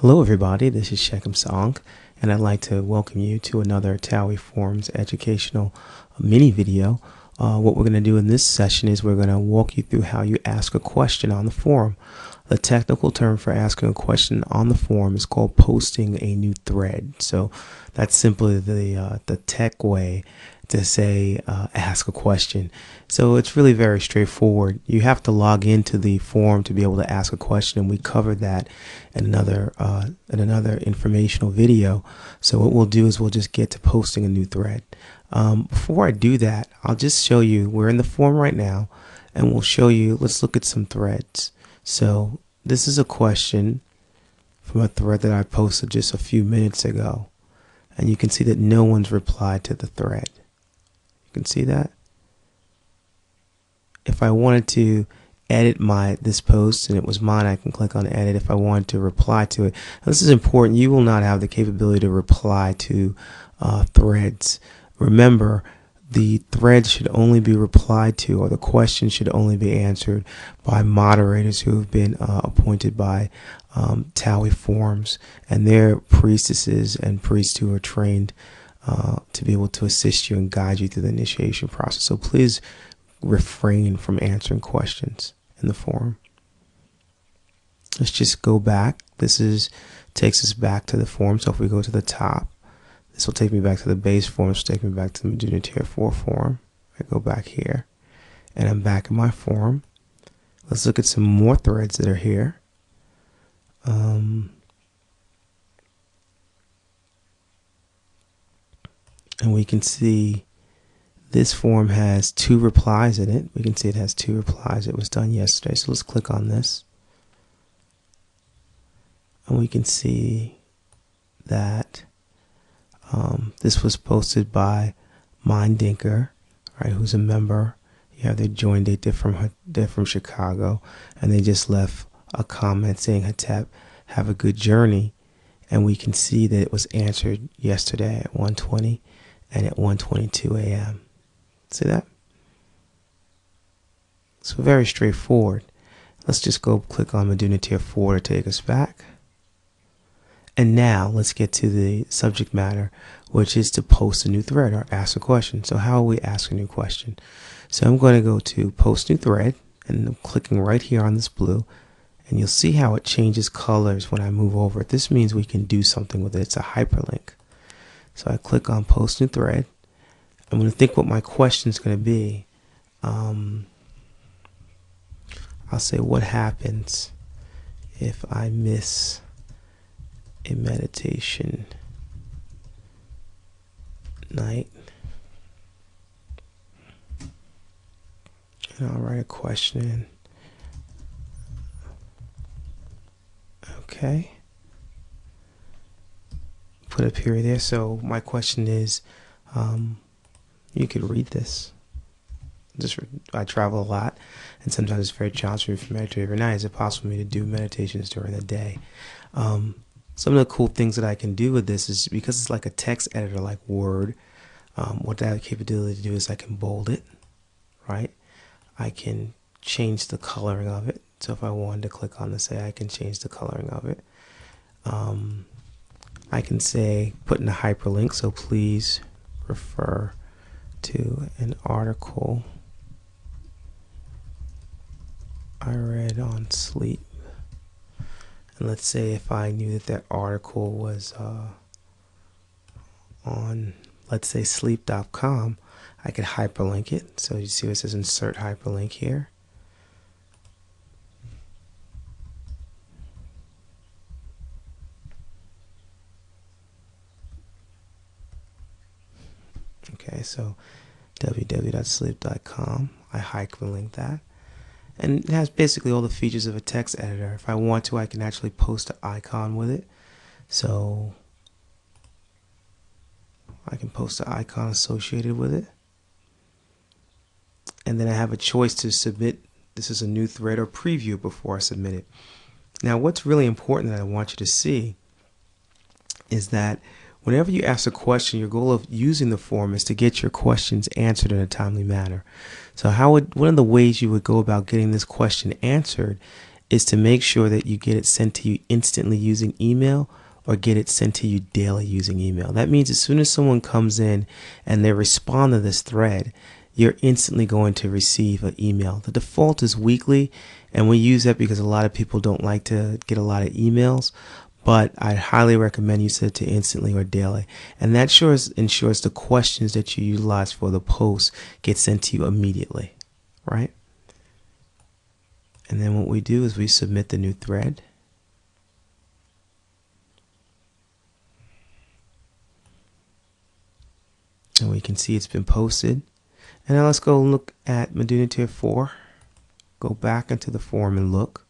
Hello everybody, this is Shechem Song, and I'd like to welcome you to another Taui Forums educational mini video. What we're going to do in this session is we're going to walk you through how you ask a question on the forum. The technical term for asking a question on the forum is called posting a new thread. So that's simply the tech way to say ask a question. So it's really very straightforward. You have to log into the forum to be able to ask a question, and we covered that in another informational video. So what we'll do is we'll just get to posting a new thread. Before I do that, I'll just show you, we're in the forum right now, and we'll show you, let's look at some threads. So this is a question from a thread that I posted just a few minutes ago, and you can see that no one's replied to the thread. You can see that. If I wanted to edit this post and it was mine, I can click on edit. If I wanted to reply to it, now, this is important. You will not have the capability to reply to threads. Remember, the thread should only be replied to, or the question should only be answered by moderators who have been appointed by Taui Forums, and they're priestesses and priests who are trained to be able to assist you and guide you through the initiation process. So please refrain from answering questions in the forum. Let's just go back. Takes us back to the forum. So if we go to the top, this will take me back to the base forum. This will take me back to the Meduna Tier 4 forum. I go back here, and I'm back in my forum. Let's look at some more threads that are here. And we can see this forum has 2 replies in it. We can see it has 2 replies. It was done yesterday. So let's click on this. And we can see that this was posted by Minddinker, right, who's a member. You have their join date. They're from Chicago. And they just left a comment saying, Hatep, have a good journey. And we can see that it was answered yesterday at 1:20 and at 1:22 a.m. See that? So very straightforward. Let's just go click on Meduna Tier 4 to take us back. And now let's get to the subject matter, which is to post a new thread or ask a question. So how will we ask a new question? So I'm going to go to post new thread, and I'm clicking right here on this blue, and you'll see how it changes colors when I move over it. This means we can do something with it. It's a hyperlink. So I click on post new thread. I'm going to think what my question is going to be. I'll say, what happens if I miss a meditation night? And I'll write a question in. Okay. Put a period there. So my question is, you could read this. I travel a lot, and sometimes it's very challenging for me to meditate every night. Is it possible for me to do meditations during the day? Some of the cool things that I can do with this is, because it's like a text editor like Word, what I have the capability to do is I can bold it, right? I can change the coloring of it. So if I wanted to click on this, I can change the coloring of it. I can say, put in a hyperlink, so please refer to an article I read on sleep. And let's say if I knew that article was on, let's say, sleep.com, I could hyperlink it. So you see what it says, insert hyperlink here. Okay, so www.sleep.com, I hyperlink that. And it has basically all the features of a text editor. If I want to, I can actually post an icon with it. So I can post an icon associated with it. And then I have a choice to submit this as a new thread or preview before I submit it. Now, what's really important that I want you to see is that whenever you ask a question, your goal of using the forum is to get your questions answered in a timely manner. So one of the ways you would go about getting this question answered is to make sure that you get it sent to you instantly using email, or get it sent to you daily using email. That means as soon as someone comes in and they respond to this thread, you're instantly going to receive an email. The default is weekly, and we use that because a lot of people don't like to get a lot of emails, but I highly recommend you set it to instantly or daily. And that ensures the questions that you utilize for the post get sent to you immediately, right? And then what we do is we submit the new thread. And we can see it's been posted. And now let's go look at Meduna Tier 4. Go back into the forum and look.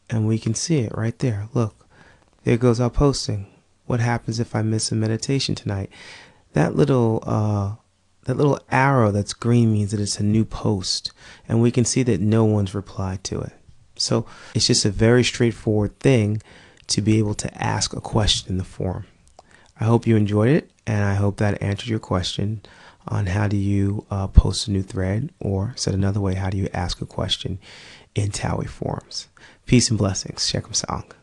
And we can see it right there. Look, there goes our posting. What happens if I miss a meditation tonight? That little arrow that's green means that it's a new post. And we can see that no one's replied to it. So it's just a very straightforward thing to be able to ask a question in the forum. I hope you enjoyed it, and I hope that answered your question on how do you post a new thread, or said another way, how do you ask a question in Taui Forums. Peace and blessings. Check them out.